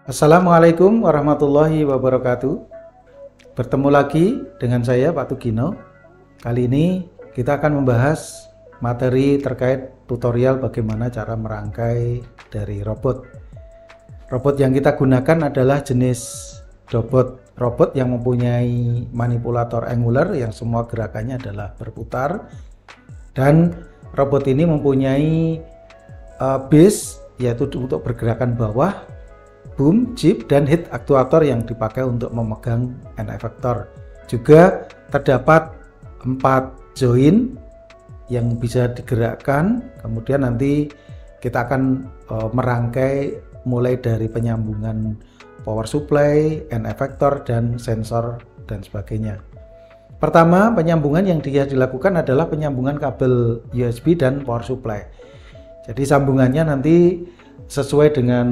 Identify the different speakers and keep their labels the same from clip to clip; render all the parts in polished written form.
Speaker 1: Assalamualaikum warahmatullahi wabarakatuh. Bertemu lagi dengan saya Pak Tugino. Kali ini kita akan membahas materi terkait tutorial bagaimana cara merangkai dari robot. Robot yang kita gunakan adalah jenis robot yang mempunyai manipulator angular yang semua gerakannya adalah berputar, dan robot ini mempunyai base yaitu untuk pergerakan bawah, boom, chip, dan head aktuator yang dipakai untuk memegang end effector. Juga terdapat 4 join yang bisa digerakkan. Kemudian nanti kita akan merangkai mulai dari penyambungan power supply, end effector, dan sensor dan sebagainya. Pertama, penyambungan yang dilakukan adalah penyambungan kabel USB dan power supply. Jadi sambungannya nanti sesuai dengan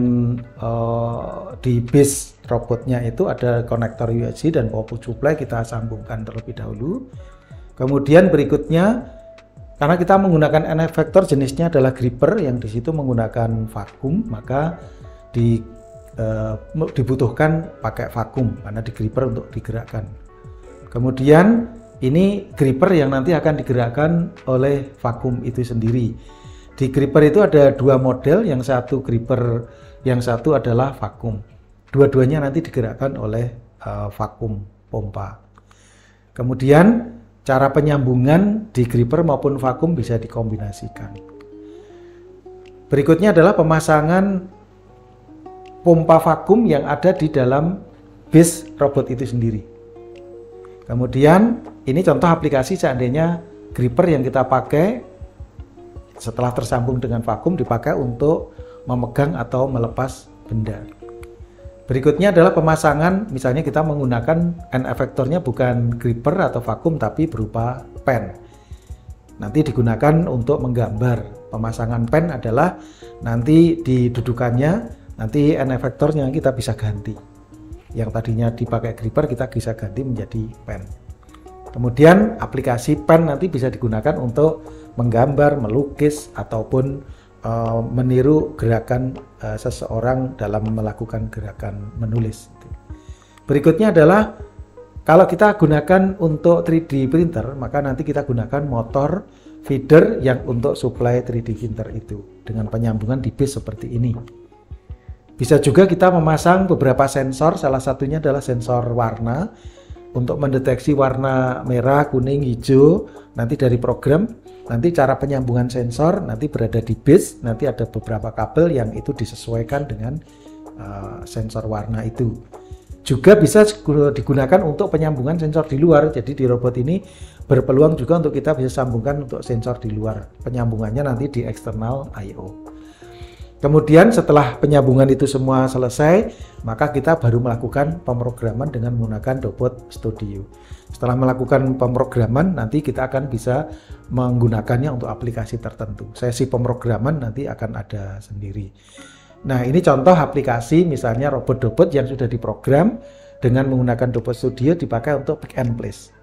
Speaker 1: di base robotnya itu ada konektor USB dan power supply, kita sambungkan terlebih dahulu. Kemudian berikutnya, karena kita menggunakan end effector jenisnya adalah gripper yang di situ menggunakan vakum, maka dibutuhkan pakai vakum karena di gripper untuk digerakkan. Kemudian ini gripper yang nanti akan digerakkan oleh vakum itu sendiri. Di gripper itu ada 2 model, yang satu gripper, yang satu adalah vakum. Dua-duanya nanti digerakkan oleh vakum pompa. Kemudian cara penyambungan di gripper maupun vakum bisa dikombinasikan. Berikutnya adalah pemasangan pompa vakum yang ada di dalam base robot itu sendiri. Kemudian ini contoh aplikasi seandainya gripper yang kita pakai setelah tersambung dengan vakum dipakai untuk memegang atau melepas benda. Berikutnya adalah pemasangan, misalnya kita menggunakan end effectornya bukan gripper atau vakum tapi berupa pen. Nanti digunakan untuk menggambar. Pemasangan pen adalah nanti didudukannya, nanti end effectornya kita bisa ganti. Yang tadinya dipakai gripper kita bisa ganti menjadi pen. Kemudian aplikasi pen nanti bisa digunakan untuk menggambar, melukis, ataupun meniru gerakan seseorang dalam melakukan gerakan menulis. Berikutnya adalah kalau kita gunakan untuk 3D printer, maka nanti kita gunakan motor feeder yang untuk supply 3D printer itu dengan penyambungan di base seperti ini. Bisa juga kita memasang beberapa sensor, salah satunya adalah sensor warna untuk mendeteksi warna merah, kuning, hijau. Nanti dari program, nanti cara penyambungan sensor nanti berada di base, nanti ada beberapa kabel yang itu disesuaikan dengan sensor warna itu. Juga bisa digunakan untuk penyambungan sensor di luar. Jadi di robot ini berpeluang juga untuk kita bisa sambungkan untuk sensor di luar. Penyambungannya nanti di external I/O. Kemudian setelah penyambungan itu semua selesai, maka kita baru melakukan pemrograman dengan menggunakan Dobot Studio. Setelah melakukan pemrograman, nanti kita akan bisa menggunakannya untuk aplikasi tertentu. Sesi pemrograman nanti akan ada sendiri. Nah, ini contoh aplikasi misalnya robot-robot yang sudah diprogram dengan menggunakan Dobot Studio dipakai untuk pick and place.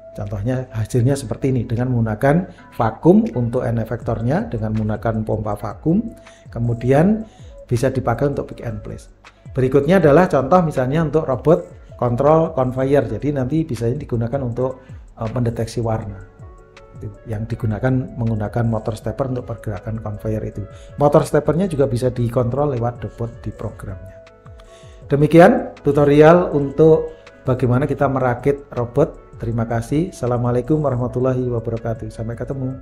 Speaker 1: Contohnya hasilnya seperti ini dengan menggunakan vakum untuk end effectornya, dengan menggunakan pompa vakum, kemudian bisa dipakai untuk pick and place. Berikutnya adalah contoh misalnya untuk robot control conveyor, jadi nanti bisa digunakan untuk mendeteksi warna. Yang digunakan menggunakan motor stepper untuk pergerakan conveyor itu. Motor steppernya juga bisa dikontrol lewat Dobot di programnya. Demikian tutorial untuk bagaimana kita merakit robot. Terima kasih. Assalamualaikum warahmatullahi wabarakatuh. Sampai ketemu.